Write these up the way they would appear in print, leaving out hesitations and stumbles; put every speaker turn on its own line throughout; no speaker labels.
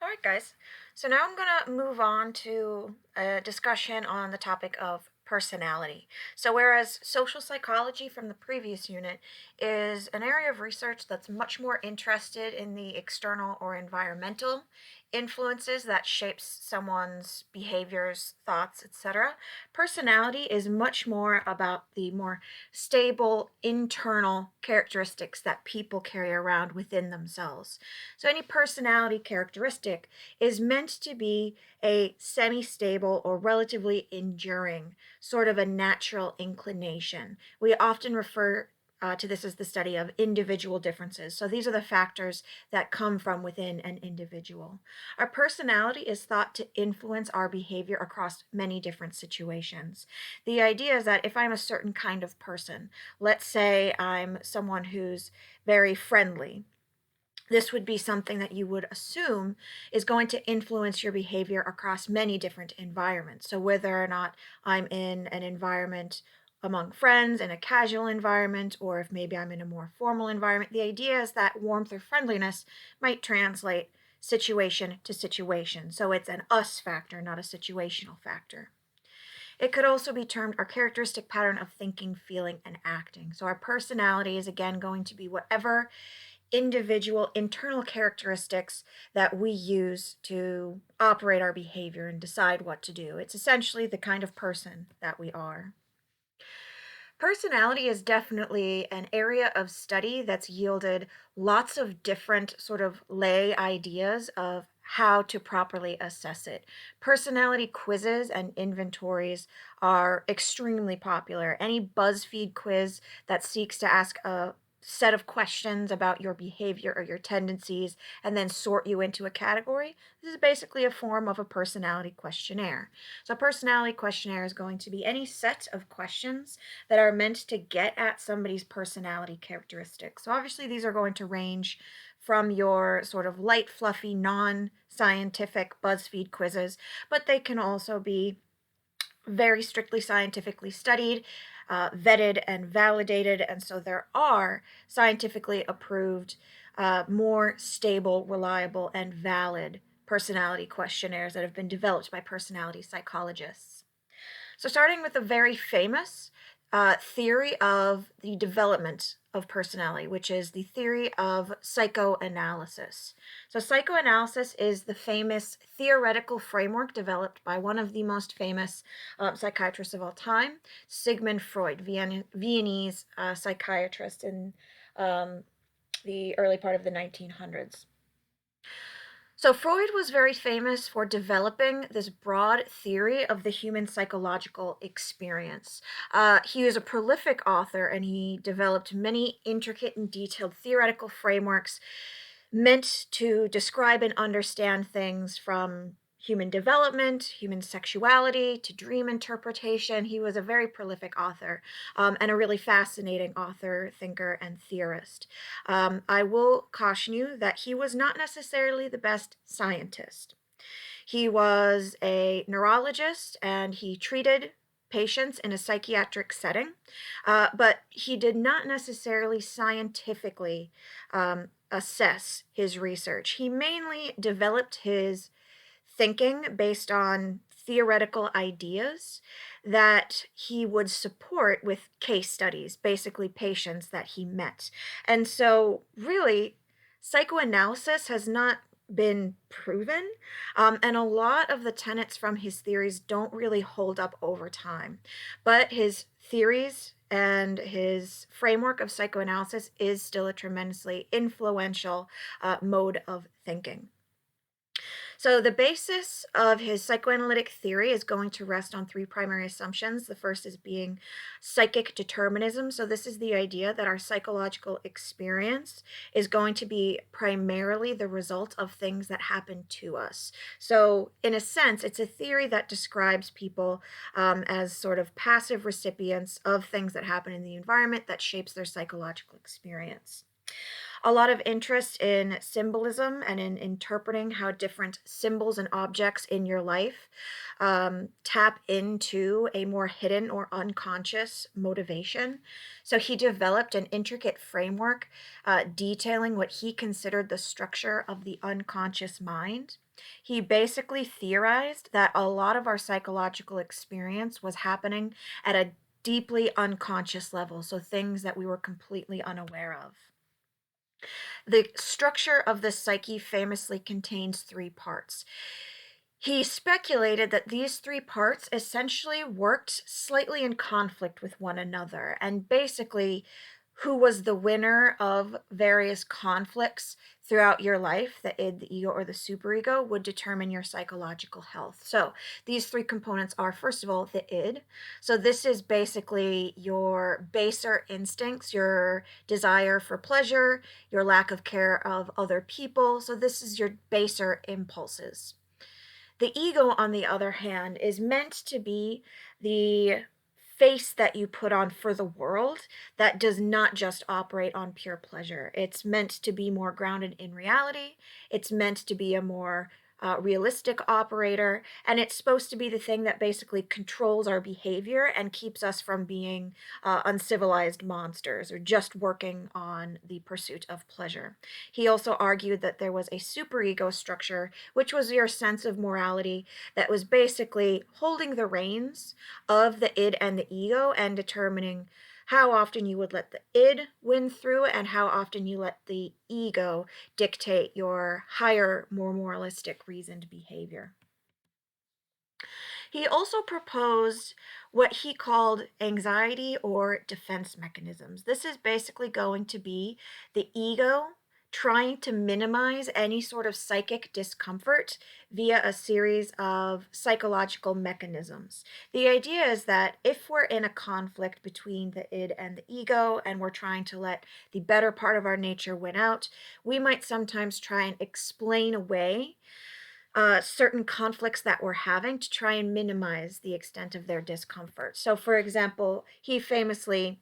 All right, guys. So now I'm going to move on to a discussion on the topic of personality. So, whereas social psychology from the previous unit is an area of research that's much more interested in the external or environmental influences that shapes someone's behaviors, thoughts, etc., personality is much more about the more stable internal characteristics that people carry around within themselves. So, any personality characteristic is meant to be a semi stable or relatively enduring, sort of a natural inclination. We often refer to this as the study of individual differences. So, these are the factors that come from within an individual. Our personality is thought to influence our behavior across many different situations. The idea is that if I'm a certain kind of person, let's say I'm someone who's very friendly, this would be something that you would assume is going to influence your behavior across many different environments. So, whether or not I'm in an environment among friends, in a casual environment, or if maybe I'm in a more formal environment, the idea is that warmth or friendliness might translate situation to situation. So, it's an us factor, not a situational factor. It could also be termed our characteristic pattern of thinking, feeling, and acting. So, our personality is again going to be whatever individual internal characteristics that we use to operate our behavior and decide what to do. It's essentially the kind of person that we are. Personality is definitely an area of study that's yielded lots of different sort of lay ideas of how to properly assess it. Personality quizzes and inventories are extremely popular. Any BuzzFeed quiz that seeks to ask a set of questions about your behavior or your tendencies and then sort you into a category, this is basically a form of a personality questionnaire. So, a personality questionnaire is going to be any set of questions that are meant to get at somebody's personality characteristics. So, obviously, these are going to range from your sort of light, fluffy, non scientific BuzzFeed quizzes, but they can also be very strictly scientifically studied, vetted, and validated. And so there are scientifically approved, more stable, reliable, and valid personality questionnaires that have been developed by personality psychologists. So, starting with a very famous theory of the development of personality, which is the theory of psychoanalysis. So, psychoanalysis is the famous theoretical framework developed by one of the most famous psychiatrists of all time, Sigmund Freud, Viennese psychiatrist in um, the early part of the 1900s. So, Freud was very famous for developing this broad theory of the human psychological experience. He was a prolific author and he developed many intricate and detailed theoretical frameworks meant to describe and understand things from human development, human sexuality, to dream interpretation. He was a very prolific author and a really fascinating author, thinker, and theorist. I will caution you that he was not necessarily the best scientist. He was a neurologist and he treated patients in a psychiatric setting, but he did not necessarily scientifically assess his research. He mainly developed his thinking based on theoretical ideas that he would support with case studies, basically patients that he met. And so, really, psychoanalysis has not been proven, and a lot of the tenets from his theories don't really hold up over time. But his theories and his framework of psychoanalysis is still a tremendously influential mode of thinking. So, the basis of his psychoanalytic theory is going to rest on three primary assumptions. The first is being psychic determinism. So, this is the idea that our psychological experience is going to be primarily the result of things that happen to us. So, in a sense, it's a theory that describes people as sort of passive recipients of things that happen in the environment that shapes their psychological experience. A lot of interest in symbolism and in interpreting how different symbols and objects in your life tap into a more hidden or unconscious motivation. So he developed an intricate framework detailing what he considered the structure of the unconscious mind. He basically theorized that a lot of our psychological experience was happening at a deeply unconscious level, so things that we were completely unaware of. The structure of the psyche famously contains three parts. He speculated that these three parts essentially worked slightly in conflict with one another, and basically, who was the winner of various conflicts throughout your life, the id, the ego, or the superego, would determine your psychological health. So, these three components are, first of all, the id. So, this is basically your baser instincts, your desire for pleasure, your lack of care of other people. So, this is your baser impulses. The ego, on the other hand, is meant to be the face that you put on for the world that does not just operate on pure pleasure. It's meant to be more grounded in reality. It's meant to be a more realistic operator, and it's supposed to be the thing that basically controls our behavior and keeps us from being uncivilized monsters or just working on the pursuit of pleasure. He also argued that there was a superego structure, which was your sense of morality that was basically holding the reins of the id and the ego and determining how often you would let the id win through and how often you let the ego dictate your higher, more moralistic, reasoned behavior. He also proposed what he called anxiety or defense mechanisms. This is basically going to be the ego trying to minimize any sort of psychic discomfort via a series of psychological mechanisms. The idea is that if we're in a conflict between the id and the ego and we're trying to let the better part of our nature win out, we might sometimes try and explain away certain conflicts that we're having to try and minimize the extent of their discomfort. So, for example, he famously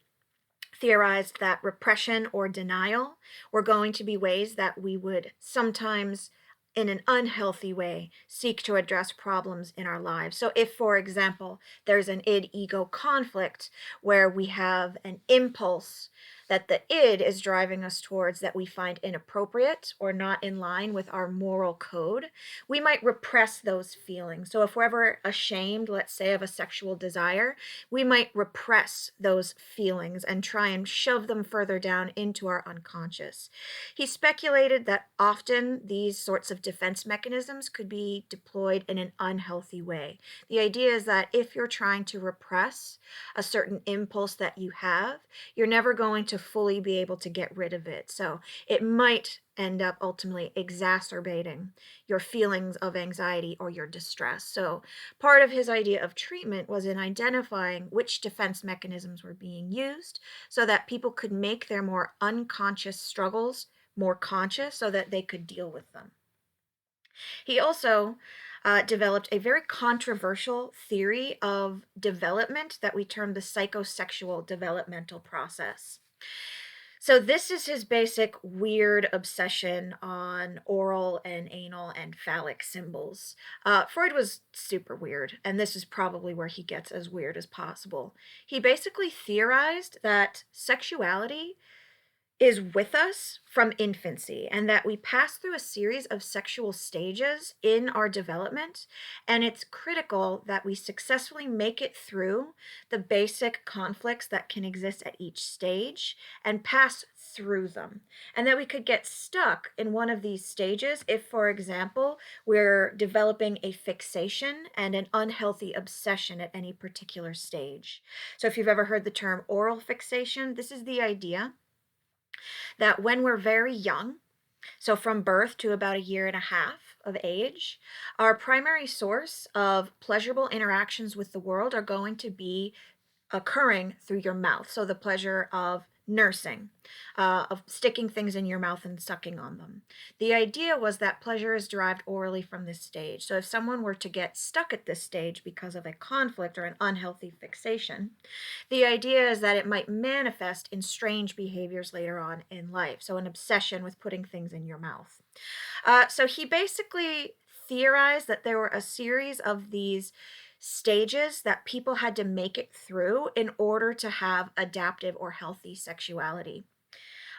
theorized that repression or denial were going to be ways that we would sometimes, in an unhealthy way, seek to address problems in our lives. So, if, for example, there's an id ego conflict where we have an impulse that the id is driving us towards that we find inappropriate or not in line with our moral code, we might repress those feelings. So, if we're ever ashamed, let's say, of a sexual desire, we might repress those feelings and try and shove them further down into our unconscious. He speculated that often these sorts of defense mechanisms could be deployed in an unhealthy way. The idea is that if you're trying to repress a certain impulse that you have, you're never going to fully be able to get rid of it. So it might end up ultimately exacerbating your feelings of anxiety or your distress. So part of his idea of treatment was in identifying which defense mechanisms were being used so that people could make their more unconscious struggles more conscious so that they could deal with them. He also developed a very controversial theory of development that we term the psychosexual developmental process. So this is his basic weird obsession on oral and anal and phallic symbols. Freud was super weird, and this is probably where he gets as weird as possible. He basically theorized that sexuality is with us from infancy and that we pass through a series of sexual stages in our development, and it's critical that we successfully make it through the basic conflicts that can exist at each stage and pass through them, and that we could get stuck in one of these stages if, for example, we're developing a fixation and an unhealthy obsession at any particular stage. So if you've ever heard the term oral fixation, this is the idea that when we're very young, so from birth to about a year and a half of age, our primary source of pleasurable interactions with the world are going to be occurring through your mouth. So the pleasure of nursing, of sticking things in your mouth and sucking on them. The idea was that pleasure is derived orally from this stage. So if someone were to get stuck at this stage because of a conflict or an unhealthy fixation, the idea is that it might manifest in strange behaviors later on in life. So an obsession with putting things in your mouth. So he basically theorized that there were a series of these stages that people had to make it through in order to have adaptive or healthy sexuality.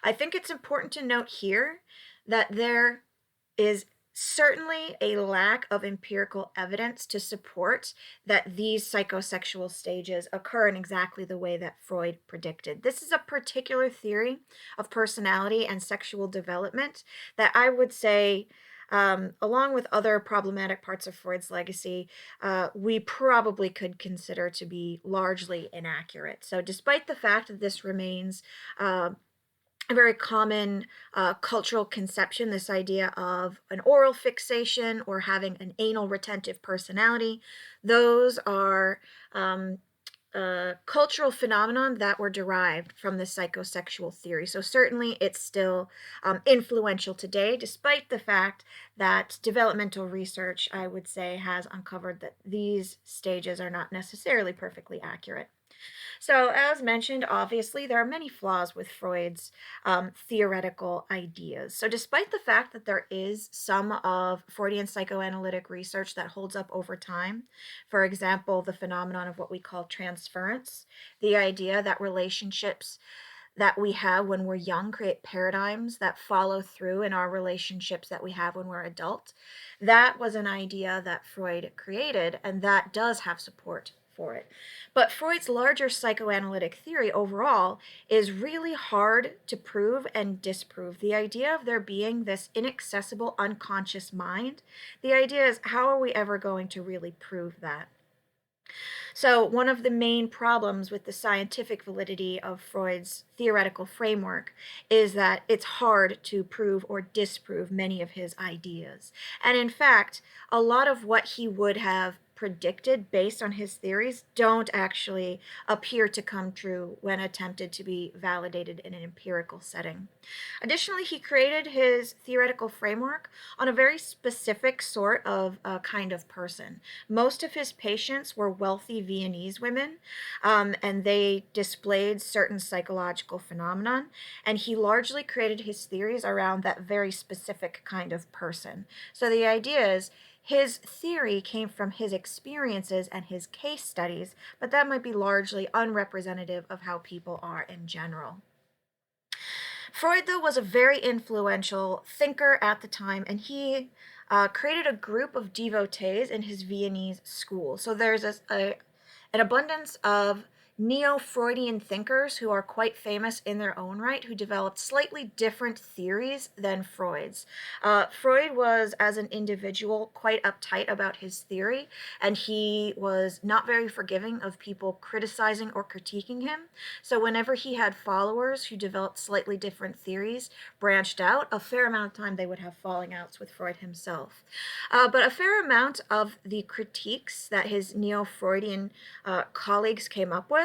I think it's important to note here that there is certainly a lack of empirical evidence to support that these psychosexual stages occur in exactly the way that Freud predicted. This is a particular theory of personality and sexual development that I would say, along with other problematic parts of Freud's legacy, we probably could consider to be largely inaccurate. So, despite the fact that this remains a very common cultural conception, this idea of an oral fixation or having an anal retentive personality. Those are cultural phenomenon that were derived from the psychosexual theory. So certainly it's still influential today, despite the fact that developmental research, I would say, has uncovered that these stages are not necessarily perfectly accurate. So, as mentioned, obviously, there are many flaws with Freud's theoretical ideas. So, despite the fact that there is some of Freudian psychoanalytic research that holds up over time, for example, the phenomenon of what we call transference, the idea that relationships that we have when we're young create paradigms that follow through in our relationships that we have when we're adult. That was an idea that Freud created, and that does have support for it. But Freud's larger psychoanalytic theory overall is really hard to prove and disprove. The idea of there being this inaccessible unconscious mind, the idea is, how are we ever going to really prove that? So, one of the main problems with the scientific validity of Freud's theoretical framework is that it's hard to prove or disprove many of his ideas. And in fact, a lot of what he would have predicted based on his theories don't actually appear to come true when attempted to be validated in an empirical setting. Additionally, he created his theoretical framework on a very specific sort of kind of person. Most of his patients were wealthy Viennese women, and they displayed certain psychological phenomenon, and he largely created his theories around that very specific kind of person. So the idea is, his theory came from his experiences and his case studies, but that might be largely unrepresentative of how people are in general. Freud, though, was a very influential thinker at the time, and he created a group of devotees in his Viennese school. So there's an abundance of neo-Freudian thinkers who are quite famous in their own right, who developed slightly different theories than Freud's. Freud was, as an individual, quite uptight about his theory, and he was not very forgiving of people criticizing or critiquing him. So whenever he had followers who developed slightly different theories, branched out, a fair amount of time they would have falling outs with Freud himself. But a fair amount of the critiques that his neo-Freudian colleagues came up with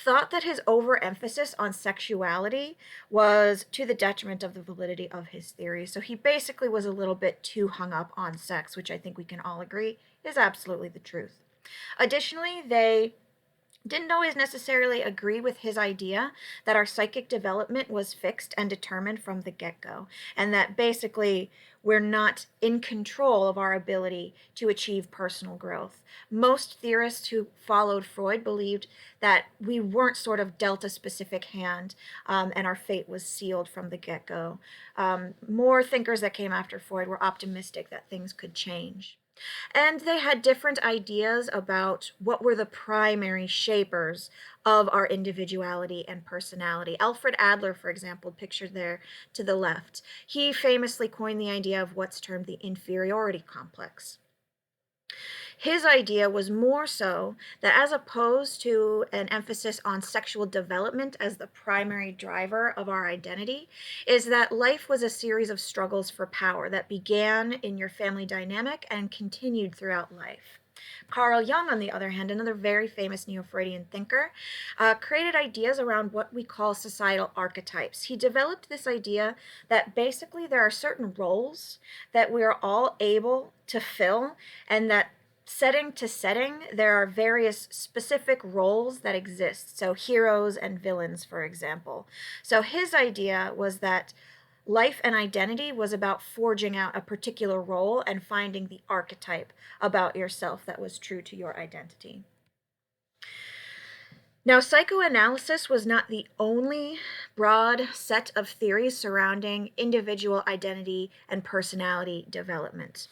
thought that his overemphasis on sexuality was to the detriment of the validity of his theory. So he basically was a little bit too hung up on sex, which I think we can all agree is absolutely the truth. Additionally, they didn't always necessarily agree with his idea that our psychic development was fixed and determined from the get-go, and that basically we're not in control of our ability to achieve personal growth. Most theorists who followed Freud believed that we weren't sort of dealt a specific hand, and our fate was sealed from the get-go. More thinkers that came after Freud were optimistic that things could change. And they had different ideas about what were the primary shapers of our individuality and personality. Alfred Adler, for example, pictured there to the left, he famously coined the idea of what's termed the inferiority complex. His idea was more so that, as opposed to an emphasis on sexual development as the primary driver of our identity, is that life was a series of struggles for power that began in your family dynamic and continued throughout life. Carl Jung, on the other hand, another very famous Neo-Freudian thinker, created ideas around what we call societal archetypes. He developed this idea that basically there are certain roles that we are all able to fill, and that setting to setting, there are various specific roles that exist. So heroes and villains, for example. So his idea was that life and identity was about forging out a particular role and finding the archetype about yourself that was true to your identity. Now, psychoanalysis was not the only broad set of theories surrounding individual identity and personality development.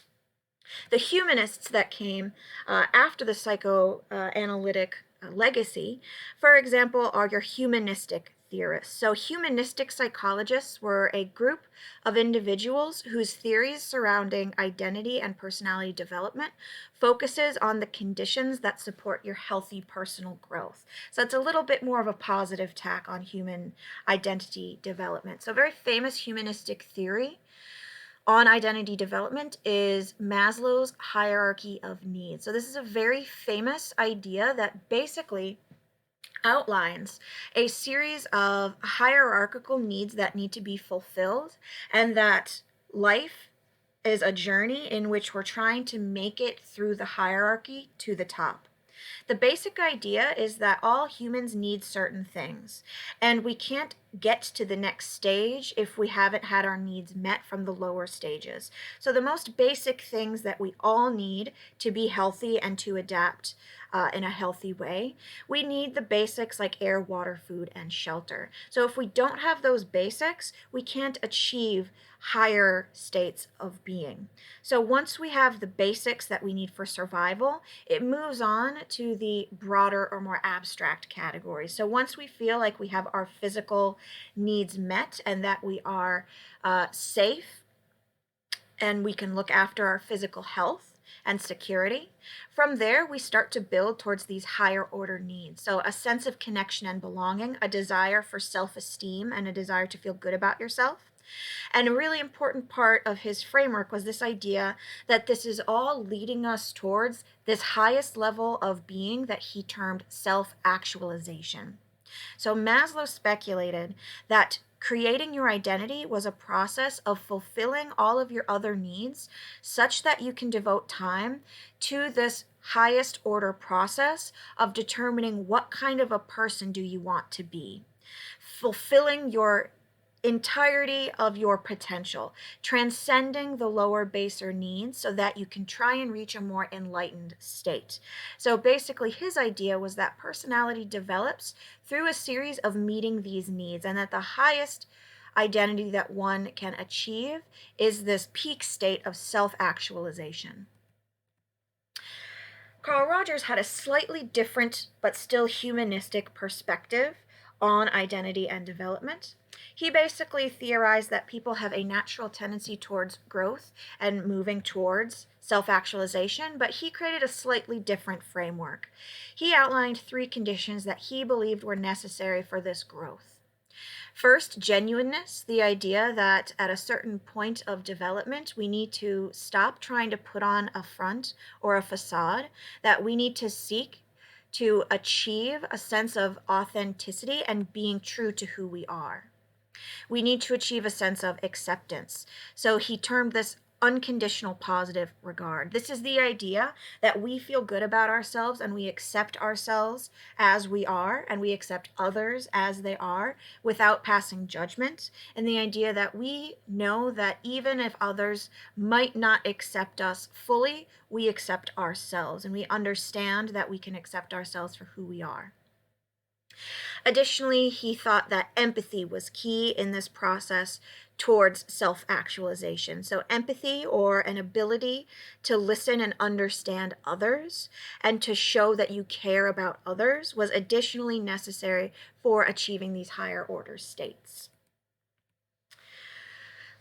The humanists that came after the psychoanalytic legacy, for example, are your humanistic theorists. So humanistic psychologists were a group of individuals whose theories surrounding identity and personality development focuses on the conditions that support your healthy personal growth. So it's a little bit more of a positive tack on human identity development. So a very famous humanistic theory on identity development is Maslow's hierarchy of needs. So this is a very famous idea that basically outlines a series of hierarchical needs that need to be fulfilled, and that life is a journey in which we're trying to make it through the hierarchy to the top. The basic idea is that all humans need certain things, and we can't get to the next stage if we haven't had our needs met from the lower stages. So the most basic things that we all need to be healthy and to adapt in a healthy way, we need the basics like air, water, food, and shelter. So if we don't have those basics, we can't achieve higher states of being. So once we have the basics that we need for survival, it moves on to the broader or more abstract categories. So once we feel like we have our physical needs met and that we are safe and we can look after our physical health and security, from there we start to build towards these higher order needs. So a sense of connection and belonging, a desire for self-esteem, and a desire to feel good about yourself. And a really important part of his framework was this idea that this is all leading us towards this highest level of being that he termed self-actualization. So Maslow speculated that creating your identity was a process of fulfilling all of your other needs such that you can devote time to this highest order process of determining what kind of a person do you want to be, fulfilling your entirety of your potential, transcending the lower baser needs so that you can try and reach a more enlightened state. So basically his idea was that personality develops through a series of meeting these needs, and that the highest identity that one can achieve is this peak state of self-actualization. Carl Rogers had a slightly different but still humanistic perspective on identity and development. He basically theorized that people have a natural tendency towards growth and moving towards self-actualization, but he created a slightly different framework. He outlined 3 conditions that he believed were necessary for this growth. First, genuineness, the idea that at a certain point of development, we need to stop trying to put on a front or a facade, that we need to seek to achieve a sense of authenticity and being true to who we are. We need to achieve a sense of acceptance. So he termed this unconditional positive regard. This is the idea that we feel good about ourselves and we accept ourselves as we are, and we accept others as they are without passing judgment. And the idea that we know that even if others might not accept us fully, we accept ourselves, and we understand that we can accept ourselves for who we are. Additionally, he thought that empathy was key in this process towards self-actualization. So empathy, or an ability to listen and understand others and to show that you care about others, was additionally necessary for achieving these higher order states.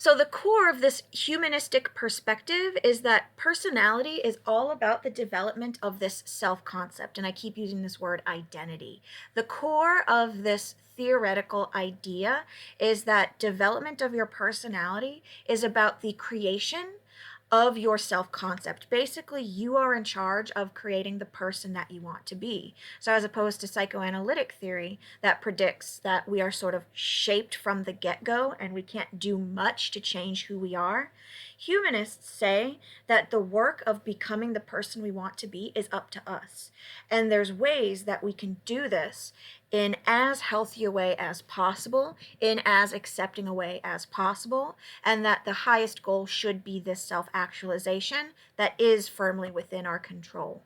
So the core of this humanistic perspective is that personality is all about the development of this self-concept, and I keep using this word identity. The core of this theoretical idea is that development of your personality is about the creation of your self-concept. Basically, you are in charge of creating the person that you want to be. So as opposed to psychoanalytic theory that predicts that we are sort of shaped from the get-go and we can't do much to change who we are, humanists say that the work of becoming the person we want to be is up to us. And there's ways that we can do this in as healthy a way as possible, in as accepting a way as possible, and that the highest goal should be this self-actualization that is firmly within our control.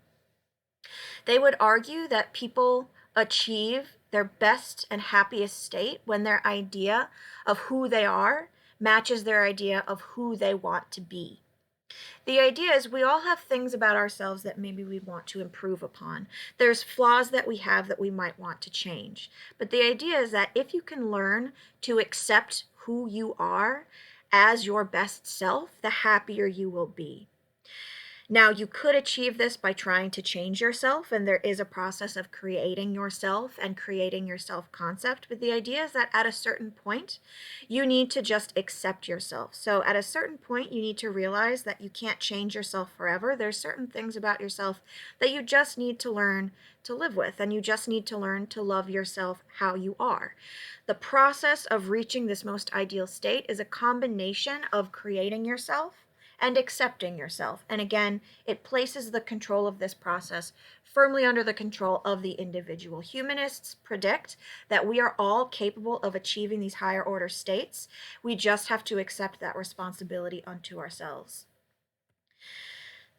They would argue that people achieve their best and happiest state when their idea of who they are matches their idea of who they want to be. The idea is we all have things about ourselves that maybe we want to improve upon. There's flaws that we have that we might want to change. But the idea is that if you can learn to accept who you are as your best self, the happier you will be. Now, you could achieve this by trying to change yourself, and there is a process of creating yourself and creating your self-concept, but the idea is that at a certain point, you need to just accept yourself. So at a certain point, you need to realize that you can't change yourself forever. There's certain things about yourself that you just need to learn to live with, and you just need to learn to love yourself how you are. The process of reaching this most ideal state is a combination of creating yourself and accepting yourself. And again, it places the control of this process firmly under the control of the individual. Humanists predict that we are all capable of achieving these higher order states. We just have to accept that responsibility unto ourselves.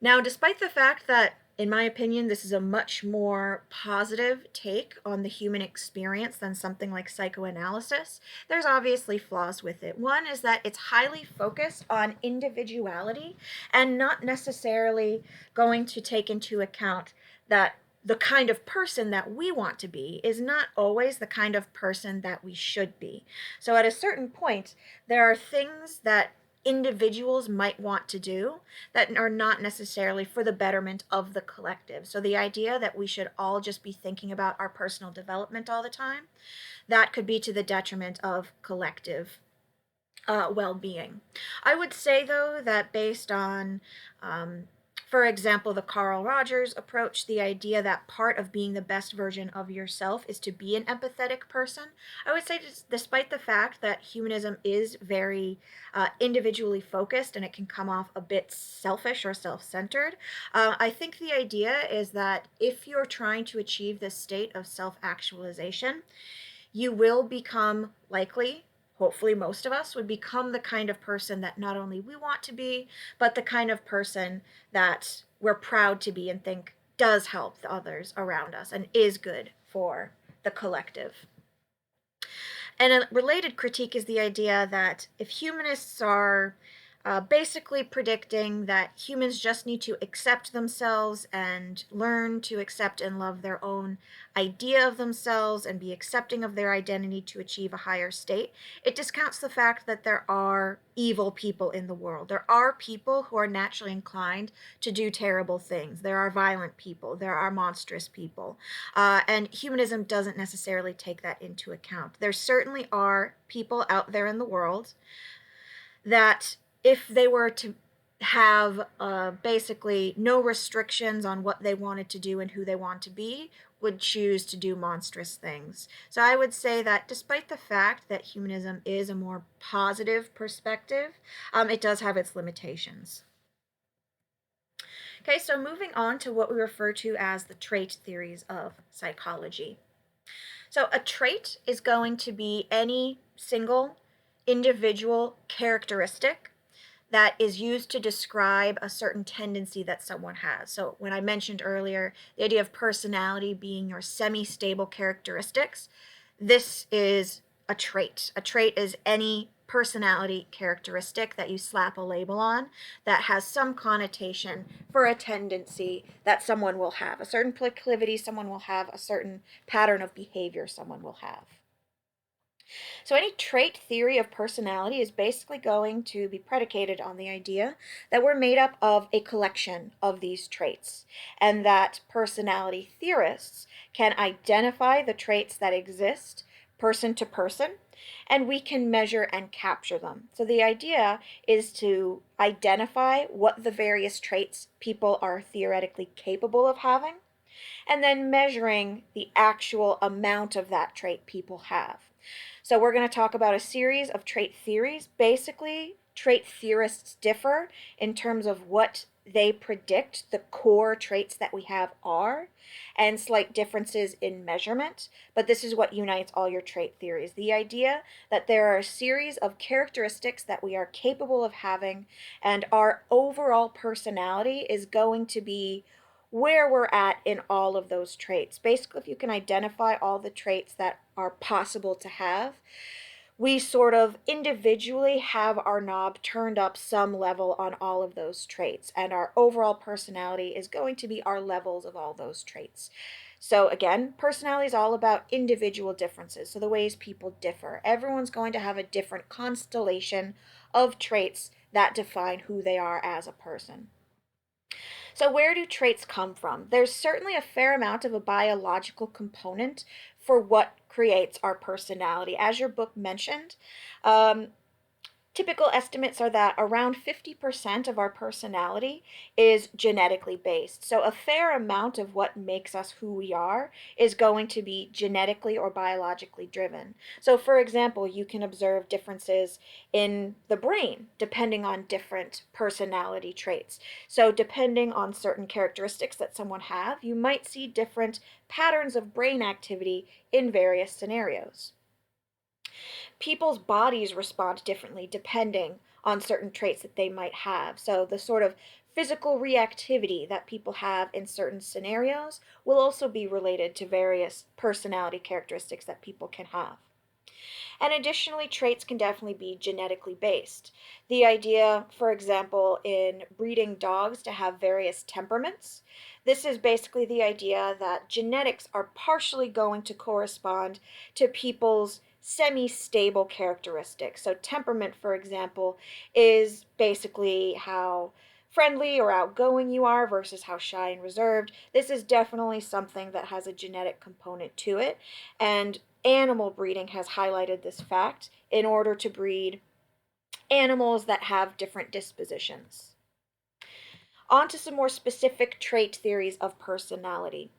Now, despite the fact that, in my opinion, this is a much more positive take on the human experience than something like psychoanalysis, there's obviously flaws with it. One is that it's highly focused on individuality and not necessarily going to take into account that the kind of person that we want to be is not always the kind of person that we should be. So at a certain point, there are things that individuals might want to do that are not necessarily for the betterment of the collective. So the idea that we should all just be thinking about our personal development all the time, that could be to the detriment of collective well-being. I would say, though, that based on for example, the Carl Rogers approach, the idea that part of being the best version of yourself is to be an empathetic person. I would say, despite the fact that humanism is very individually focused and it can come off a bit selfish or self-centered, I think the idea is that if you're trying to achieve this state of self-actualization, you will become likely, hopefully most of us, would become the kind of person that not only we want to be, but the kind of person that we're proud to be and think does help the others around us and is good for the collective. And a related critique is the idea that if humanists are basically predicting that humans just need to accept themselves and learn to accept and love their own idea of themselves and be accepting of their identity to achieve a higher state, it discounts the fact that there are evil people in the world. There are people who are naturally inclined to do terrible things. There are violent people. There are monstrous people. And humanism doesn't necessarily take that into account. There certainly are people out there in the world that if they were to have basically no restrictions on what they wanted to do and who they want to be, would choose to do monstrous things. So I would say that despite the fact that humanism is a more positive perspective, it does have its limitations. Okay, so moving on to what we refer to as the trait theories of psychology. So a trait is going to be any single individual characteristic that is used to describe a certain tendency that someone has. So when I mentioned earlier the idea of personality being your semi-stable characteristics, this is a trait. A trait is any personality characteristic that you slap a label on that has some connotation for a tendency that someone will have, a certain proclivity someone will have, a certain pattern of behavior someone will have. So any trait theory of personality is basically going to be predicated on the idea that we're made up of a collection of these traits, and that personality theorists can identify the traits that exist, person to person, and we can measure and capture them. So the idea is to identify what the various traits people are theoretically capable of having, and then measuring the actual amount of that trait people have. So we're going to talk about a series of trait theories. Basically, trait theorists differ in terms of what they predict the core traits that we have are, and slight differences in measurement. But this is what unites all your trait theories. The idea that there are a series of characteristics that we are capable of having, and our overall personality is going to be where we're at in all of those traits. Basically, if you can identify all the traits that are possible to have, we sort of individually have our knob turned up some level on all of those traits, and our overall personality is going to be our levels of all those traits. So again, personality is all about individual differences, so the ways people differ. Everyone's going to have a different constellation of traits that define who they are as a person. So, where do traits come from? There's certainly a fair amount of a biological component for what creates our personality. As your book mentioned, um, typical estimates are that around 50% of our personality is genetically based. So, a fair amount of what makes us who we are is going to be genetically or biologically driven. So, for example, you can observe differences in the brain depending on different personality traits. So, depending on certain characteristics that someone have, you might see different patterns of brain activity in various scenarios. People's bodies respond differently depending on certain traits that they might have. So the sort of physical reactivity that people have in certain scenarios will also be related to various personality characteristics that people can have. And additionally, traits can definitely be genetically based. The idea, for example, in breeding dogs to have various temperaments, this is basically the idea that genetics are partially going to correspond to people's semi-stable characteristics. So temperament, for example, is basically how friendly or outgoing you are versus how shy and reserved. This is definitely something that has a genetic component to it, and animal breeding has highlighted this fact in order to breed animals that have different dispositions. On to some more specific trait theories of personality.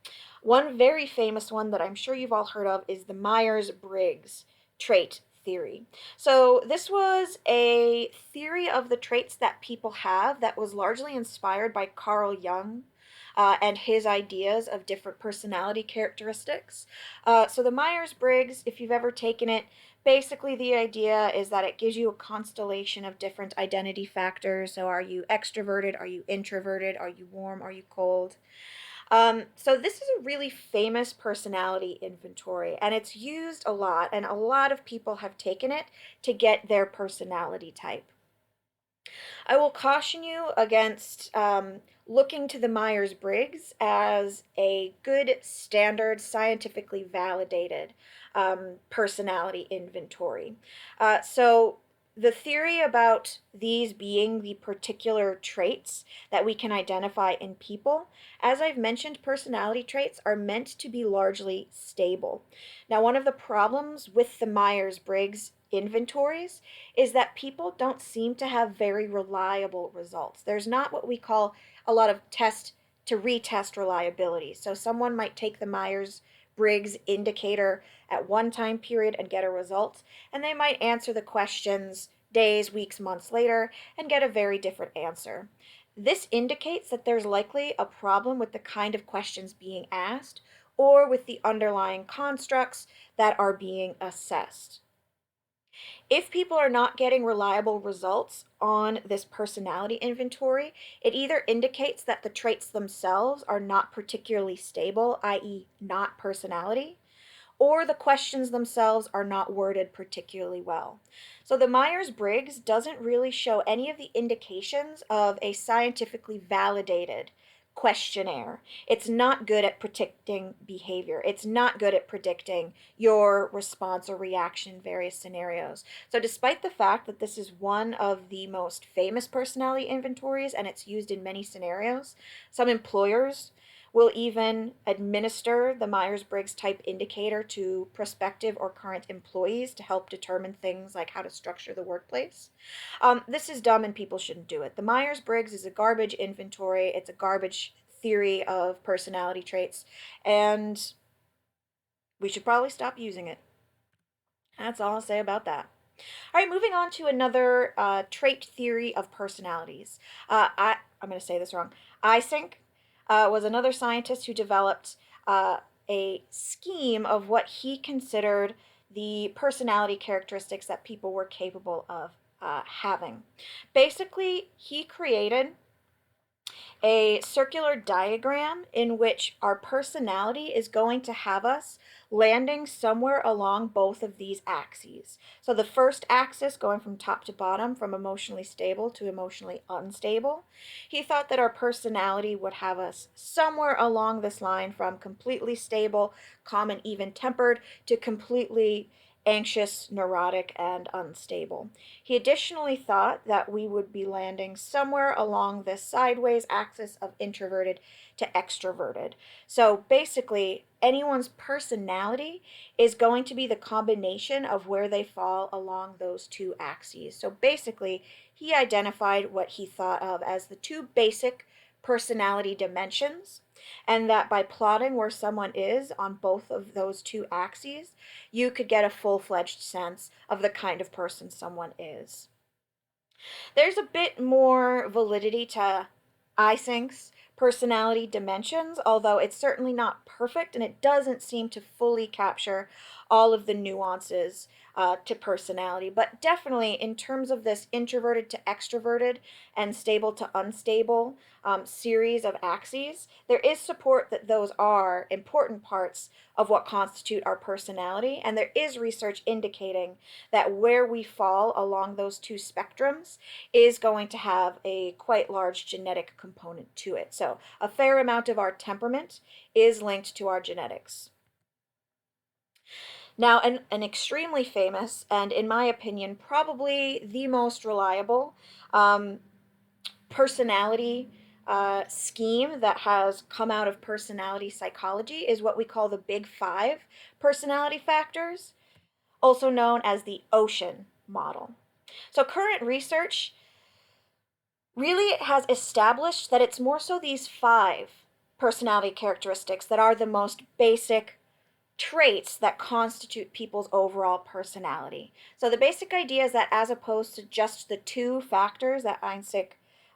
One very famous one that I'm sure you've all heard of is the Myers-Briggs trait theory. So this was a theory of the traits that people have that was largely inspired by Carl Jung and his ideas of different personality characteristics. So the Myers-Briggs, if you've ever taken it, basically the idea is that it gives you a constellation of different identity factors. So are you extroverted? Are you introverted? Are you warm? Are you cold? So this is a really famous personality inventory, and it's used a lot, and a lot of people have taken it to get their personality type. I will caution you against looking to the Myers-Briggs as a good, standard, scientifically validated personality inventory. So the theory about these being the particular traits that we can identify in people, as I've mentioned, personality traits are meant to be largely stable. Now, one of the problems with the Myers-Briggs inventories is that people don't seem to have very reliable results. There's not what we call a lot of test to retest reliability. So someone might take the Myers-Briggs indicator at one time period and get a result, and they might answer the questions days, weeks, months later and get a very different answer. This indicates that there's likely a problem with the kind of questions being asked or with the underlying constructs that are being assessed. If people are not getting reliable results on this personality inventory, it either indicates that the traits themselves are not particularly stable, i.e., not personality, or the questions themselves are not worded particularly well. So the Myers-Briggs doesn't really show any of the indications of a scientifically validated questionnaire. It's not good at predicting behavior. It's not good at predicting your response or reaction in various scenarios. So despite the fact that this is one of the most famous personality inventories and it's used in many scenarios, some employers will even administer the Myers-Briggs type indicator to prospective or current employees to help determine things like how to structure the workplace. This is dumb and people shouldn't do it. The Myers-Briggs is a garbage inventory. It's a garbage theory of personality traits, and we should probably stop using it. That's all I'll say about that. All right, moving on to another trait theory of personalities. I'm going to say this wrong. Eysenck was another scientist who developed a scheme of what he considered the personality characteristics that people were capable of having. Basically, he created a circular diagram in which our personality is going to have us landing somewhere along both of these axes. So the first axis going from top to bottom, from emotionally stable to emotionally unstable. He thought that our personality would have us somewhere along this line from completely stable, calm and even tempered to completely anxious, neurotic, and unstable. He additionally thought that we would be landing somewhere along this sideways axis of introverted to extroverted. So basically, anyone's personality is going to be the combination of where they fall along those two axes. So basically, he identified what he thought of as the two basic personality dimensions, and that by plotting where someone is on both of those two axes, you could get a full-fledged sense of the kind of person someone is. There's a bit more validity to Eysenck's personality dimensions, although it's certainly not perfect and it doesn't seem to fully capture all of the nuances to personality. But definitely, in terms of this introverted to extroverted and stable to unstable series of axes, there is support that those are important parts of what constitute our personality, and there is research indicating that where we fall along those two spectrums is going to have a quite large genetic component to it. So a fair amount of our temperament is linked to our genetics. Now, an extremely famous, and in my opinion, probably the most reliable um, personality scheme that has come out of personality psychology is what we call the Big Five personality factors, also known as the ocean model. So current research really has established that it's more so these five personality characteristics that are the most basic traits that constitute people's overall personality. So the basic idea is that as opposed to just the two factors that Eysenck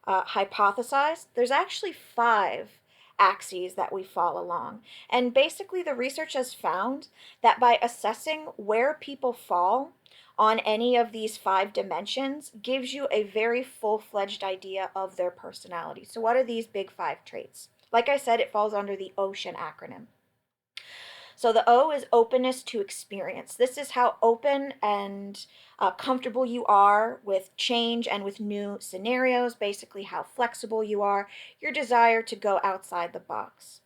hypothesized, there's actually five axes that we fall along. And basically the research has found that by assessing where people fall on any of these five dimensions gives you a very full-fledged idea of their personality. So what are these big five traits? Like I said, it falls under the OCEAN acronym. So the O is openness to experience. This is how open and comfortable you are with change and with new scenarios, basically how flexible you are, your desire to go outside the box.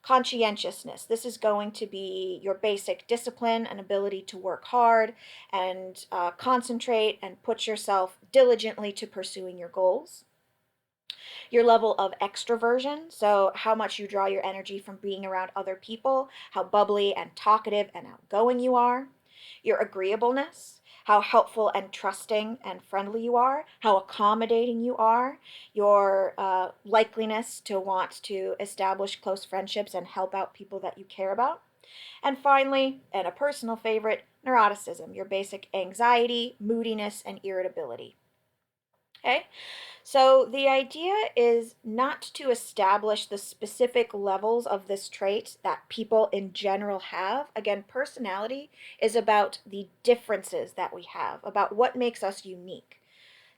Conscientiousness. This is going to be your basic discipline and ability to work hard and concentrate and put yourself diligently to pursuing your goals. Your level of extroversion, so how much you draw your energy from being around other people, how bubbly and talkative and outgoing you are. Your agreeableness, how helpful and trusting and friendly you are, how accommodating you are, your likeliness to want to establish close friendships and help out people that you care about. And finally, and a personal favorite, neuroticism, your basic anxiety, moodiness, and irritability. Okay, so the idea is not to establish the specific levels of this trait that people in general have. Again, personality is about the differences that we have, about what makes us unique.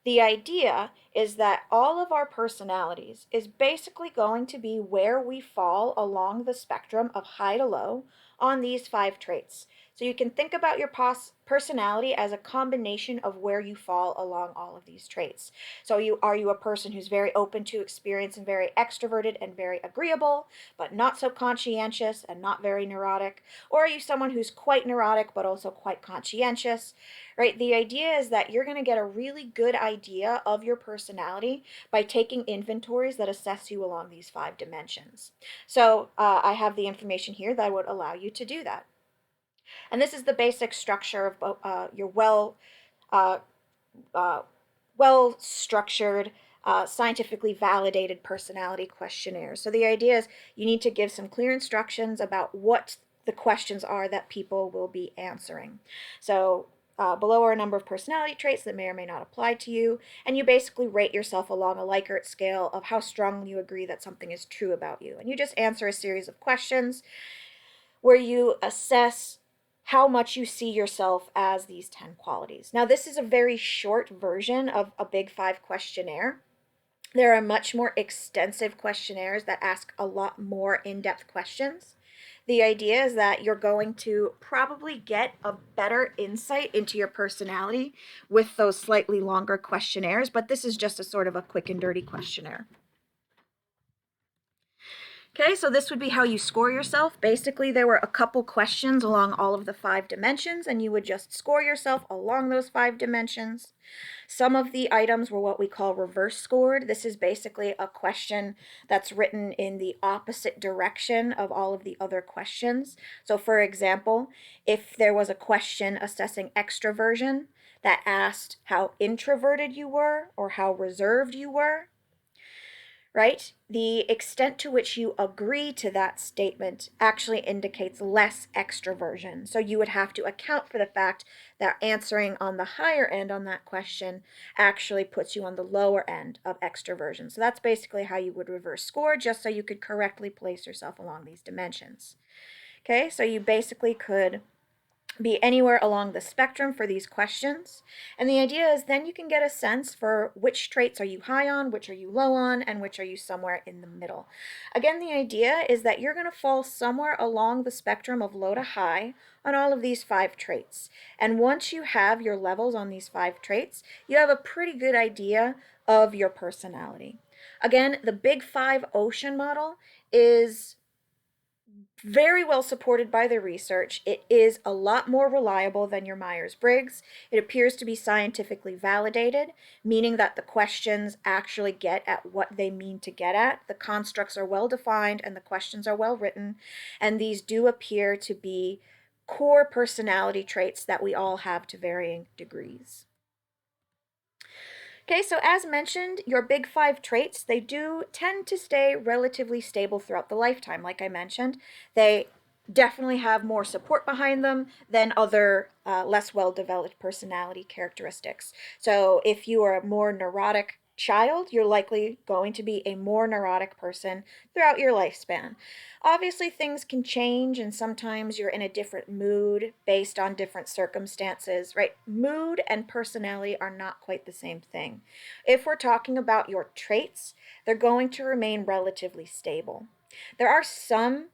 The idea is that all of our personalities is basically going to be where we fall along the spectrum of high to low on these five traits. So you can think about your personality as a combination of where you fall along all of these traits. So are you a person who's very open to experience and very extroverted and very agreeable, but not so conscientious and not very neurotic? Or are you someone who's quite neurotic but also quite conscientious? Right? The idea is that you're going to get a really good idea of your personality by taking inventories that assess you along these 5 dimensions. So I have the information here that would allow you to do that. And this is the basic structure of your uh, uh, well structured, scientifically validated personality questionnaire. So the idea is you need to give some clear instructions about what the questions are that people will be answering. So below are a number of personality traits that may or may not apply to you, and you basically rate yourself along a Likert scale of how strongly you agree that something is true about you. And you just answer a series of questions where you assess how much you see yourself as these 10 qualities. Now, this is a very short version of a Big Five questionnaire. There are much more extensive questionnaires that ask a lot more in-depth questions. The idea is that you're going to probably get a better insight into your personality with those slightly longer questionnaires, but this is just a sort of a quick and dirty questionnaire. Okay, so this would be how you score yourself. Basically, there were a couple questions along all of the 5 dimensions, and you would just score yourself along those 5 dimensions. Some of the items were what we call reverse scored. This is basically a question that's written in the opposite direction of all of the other questions. So, for example, if there was a question assessing extroversion that asked how introverted you were or how reserved you were, right? The extent to which you agree to that statement actually indicates less extroversion. So you would have to account for the fact that answering on the higher end on that question actually puts you on the lower end of extroversion. So that's basically how you would reverse score, just so you could correctly place yourself along these dimensions. Okay, so you basically could be anywhere along the spectrum for these questions. And the idea is then you can get a sense for which traits are you high on, which are you low on, and which are you somewhere in the middle. Again, the idea is that you're going to fall somewhere along the spectrum of low to high on all of these 5 traits. And once you have your levels on these 5 traits, you have a pretty good idea of your personality. Again, the Big Five Ocean model is very well supported by the research. It is a lot more reliable than your Myers-Briggs. It appears to be scientifically validated, meaning that the questions actually get at what they mean to get at. The constructs are well defined and the questions are well written, and these do appear to be core personality traits that we all have to varying degrees. Okay, so as mentioned, your Big Five traits, they do tend to stay relatively stable throughout the lifetime. Like I mentioned, they definitely have more support behind them than other less well-developed personality characteristics. So if you are a more neurotic child, you're likely going to be a more neurotic person throughout your lifespan. Obviously, things can change, and sometimes you're in a different mood based on different circumstances, right? Mood and personality are not quite the same thing. If we're talking about your traits, they're going to remain relatively stable. There are some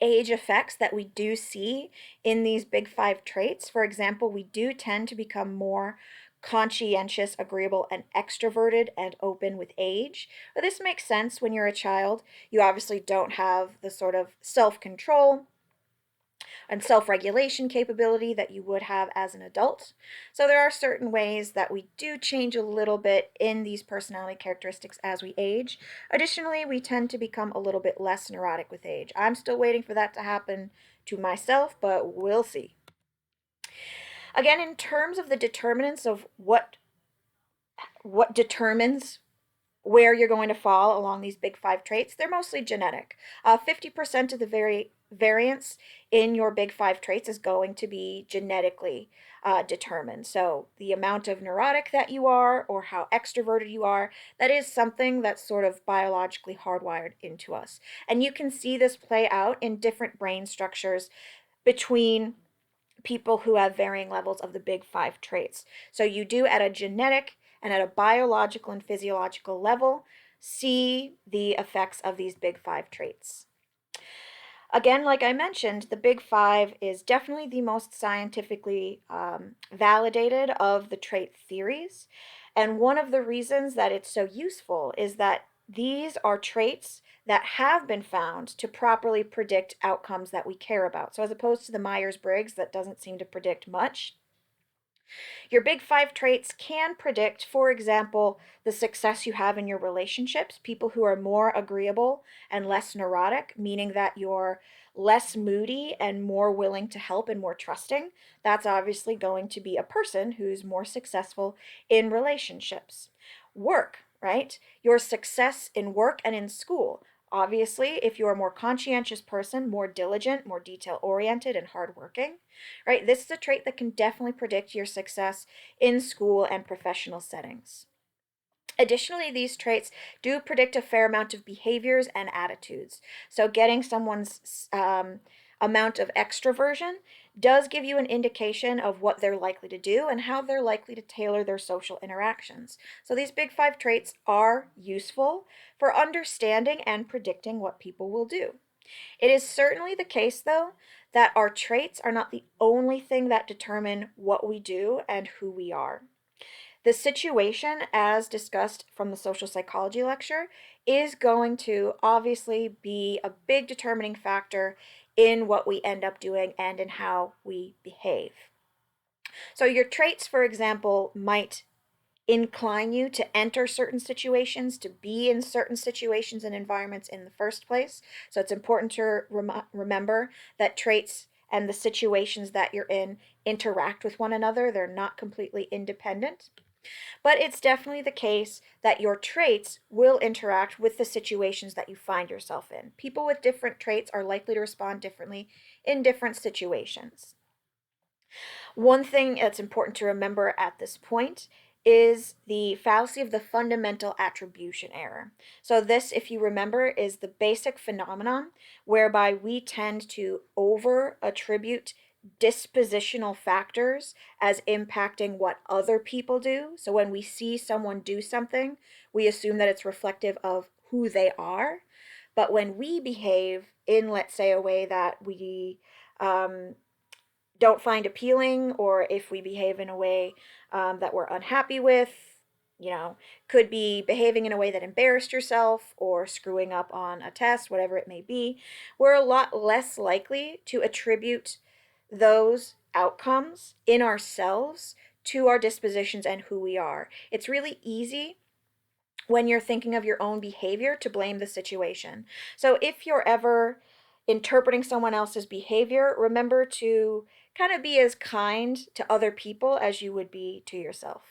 age effects that we do see in these Big Five traits. For example, we do tend to become more conscientious, agreeable, and extroverted and open with age. But this makes sense when you're a child. You obviously don't have the sort of self-control and self-regulation capability that you would have as an adult. So there are certain ways that we do change a little bit in these personality characteristics as we age. Additionally, we tend to become a little bit less neurotic with age. I'm still waiting for that to happen to myself, but we'll see. Again, in terms of the determinants of what determines where you're going to fall along these Big Five traits, they're mostly genetic. 50% of the variance in your Big Five traits is going to be genetically determined. So the amount of neurotic that you are or how extroverted you are, that is something that's sort of biologically hardwired into us. And you can see this play out in different brain structures between people who have varying levels of the Big Five traits. So you do at a genetic and at a biological and physiological level see the effects of these Big Five traits. Again, like I mentioned, the Big Five is definitely the most scientifically validated of the trait theories. And one of the reasons that it's so useful is that these are traits that have been found to properly predict outcomes that we care about. So, as opposed to the Myers Briggs that doesn't seem to predict much, your big five traits can predict, for example, the success you have in your relationships. People who are more agreeable and less neurotic, meaning that you're less moody and more willing to help and more trusting. That's obviously going to be a person who's more successful in relationships. Work, right? Your success in work and in school. Obviously, if you're a more conscientious person, more diligent, more detail oriented, and hardworking, right? This is a trait that can definitely predict your success in school and professional settings. Additionally, these traits do predict a fair amount of behaviors and attitudes. So, getting someone's amount of extroversion does give you an indication of what they're likely to do and how they're likely to tailor their social interactions. So, these big five traits are useful for understanding and predicting what people will do. It is certainly the case, though, that our traits are not the only thing that determine what we do and who we are. The situation, as discussed from the social psychology lecture, is going to obviously be a big determining factor in what we end up doing and in how we behave. So, your traits, for example, might incline you to enter certain situations, to be in certain situations and environments in the first place. So it's important to remember that traits and the situations that you're in interact with one another. They're not completely independent. But it's definitely the case that your traits will interact with the situations that you find yourself in. People with different traits are likely to respond differently in different situations. One thing that's important to remember at this point is the fallacy of the fundamental attribution error. So, this, if you remember, is the basic phenomenon whereby we tend to over attribute dispositional factors as impacting what other people do. So, when we see someone do something, we assume that it's reflective of who they are. But when we behave in, let's say, a way that we don't find appealing, or if we behave in a way that we're unhappy with, you know, could be behaving in a way that embarrassed yourself or screwing up on a test, whatever it may be, we're a lot less likely to attribute those outcomes in ourselves to our dispositions and who we are. It's really easy when you're thinking of your own behavior to blame the situation. So if you're ever interpreting someone else's behavior, remember to kind of be as kind to other people as you would be to yourself.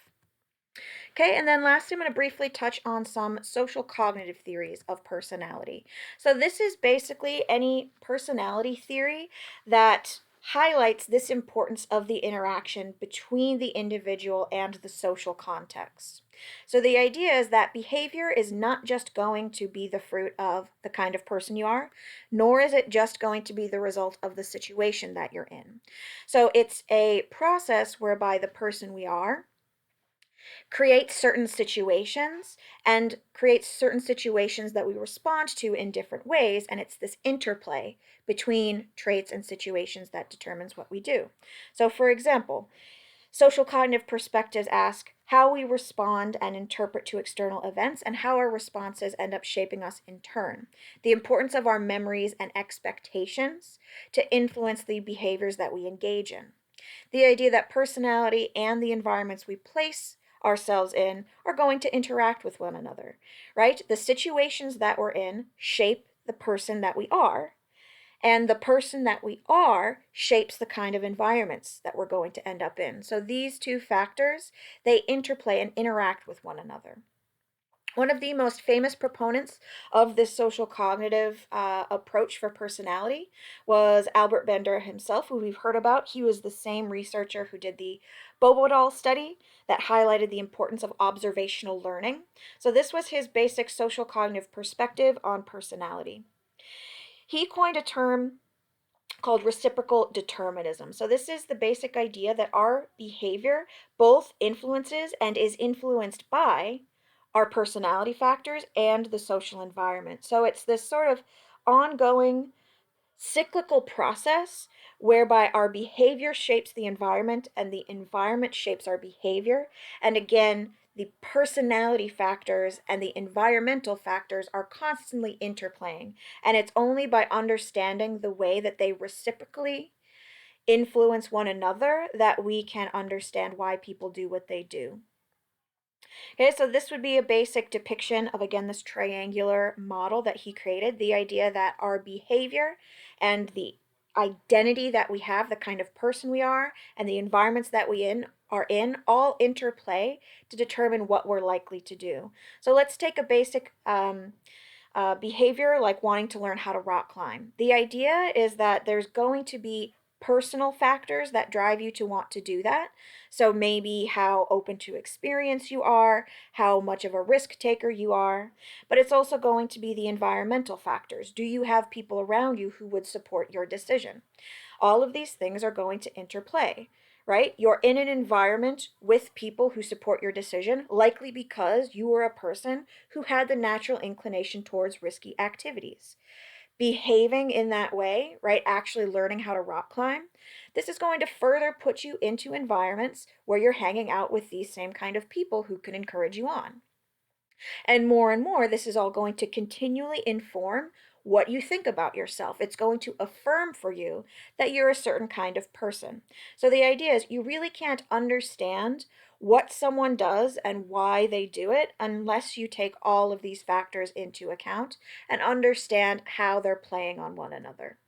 Okay, and then lastly, I'm going to briefly touch on some social cognitive theories of personality. So, this is basically any personality theory that highlights this importance of the interaction between the individual and the social context. So, the idea is that behavior is not just going to be the fruit of the kind of person you are, nor is it just going to be the result of the situation that you're in. So, it's a process whereby the person we are creates certain situations and creates certain situations that we respond to in different ways. And it's this interplay between traits and situations that determines what we do. So, for example, social cognitive perspectives ask how we respond and interpret to external events and how our responses end up shaping us in turn. The importance of our memories and expectations to influence the behaviors that we engage in. The idea that personality and the environments we place ourselves in are going to interact with one another, right? The situations that we're in shape the person that we are, and the person that we are shapes the kind of environments that we're going to end up in. So these two factors, they interplay and interact with one another. One of the most famous proponents of this social cognitive approach for personality was Albert Bandura himself, who we've heard about. He was the same researcher who did the Bobo doll study that highlighted the importance of observational learning. So this was his basic social cognitive perspective on personality. He coined a term called reciprocal determinism. So, this is the basic idea that our behavior both influences and is influenced by our personality factors and the social environment. So, it's this sort of ongoing cyclical process whereby our behavior shapes the environment and the environment shapes our behavior. And again, the personality factors and the environmental factors are constantly interplaying. And it's only by understanding the way that they reciprocally influence one another that we can understand why people do what they do. Okay, so this would be a basic depiction of, again, this triangular model that he created. The idea that our behavior and the identity that we have, the kind of person we are, and the environments that are in, all interplay to determine what we're likely to do. So let's take a basic behavior like wanting to learn how to rock climb. The idea is that there's going to be personal factors that drive you to want to do that. So maybe how open to experience you are, how much of a risk taker you are, but it's also going to be the environmental factors. Do you have people around you who would support your decision? All of these things are going to interplay, right? You're in an environment with people who support your decision, likely because you were a person who had the natural inclination towards risky activities. Behaving in that way, right? Actually learning how to rock climb. This is going to further put you into environments where you're hanging out with these same kind of people who can encourage you on. And more, this is all going to continually inform what you think about yourself. It's going to affirm for you that you're a certain kind of person. So the idea is you really can't understand what someone does and why they do it unless you take all of these factors into account and understand how they're playing on one another.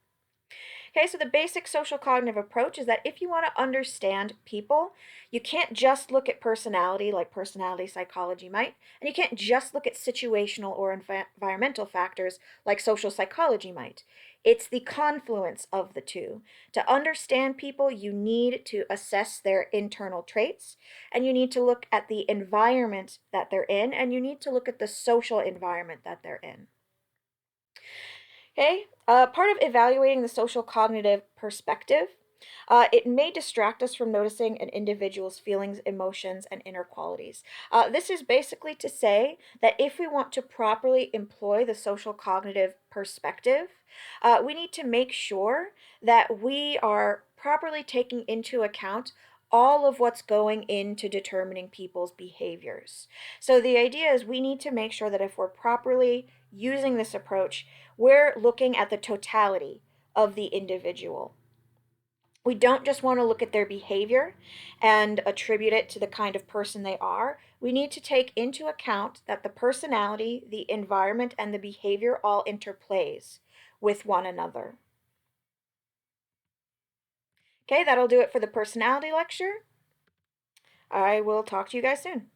Okay, so the basic social cognitive approach is that if you want to understand people, you can't just look at personality like personality psychology might, and you can't just look at situational or environmental factors like social psychology might. It's the confluence of the two. To understand people, you need to assess their internal traits, and you need to look at the environment that they're in, and you need to look at the social environment that they're in. Okay, part of evaluating the social cognitive perspective, it may distract us from noticing an individual's feelings, emotions, and inner qualities. This is basically to say that if we want to properly employ the social cognitive perspective, we need to make sure that we are properly taking into account all of what's going into determining people's behaviors. So the idea is we need to make sure that if we're properly using this approach, we're looking at the totality of the individual. We don't just want to look at their behavior and attribute it to the kind of person they are. We need to take into account that the personality, the environment, and the behavior all interplays with one another. Okay, that'll do it for the personality lecture. I will talk to you guys soon.